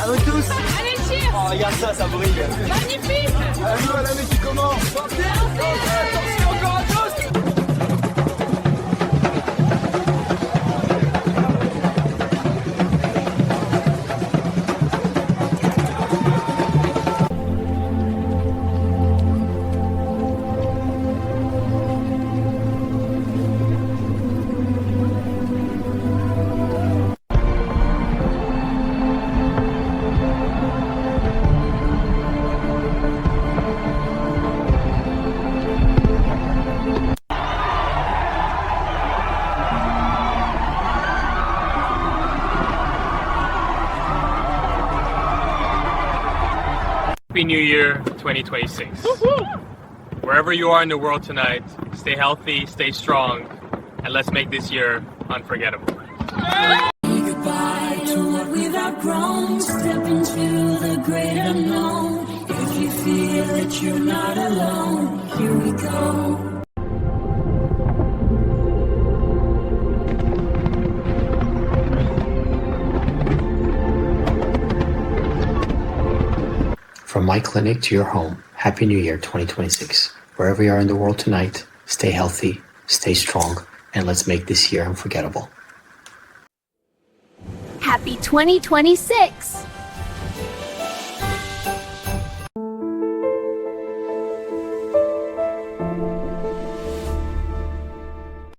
À vous tous. Allez, cheers. Oh, regarde ça, ça brille. Magnifique. La nouvelle année qui commence. Attention, encore à tous. Happy New Year 2026. Wherever you are in the world tonight, stay healthy, stay strong, and let's make this year unforgettable. Say goodbye to what we've outgrown. Step into the great unknown. If you feel that you're not alone, here we go. From my clinic to your home, Happy New Year 2026. Wherever you are in the world tonight, stay healthy, stay strong, and let's make this year unforgettable. Happy 2026!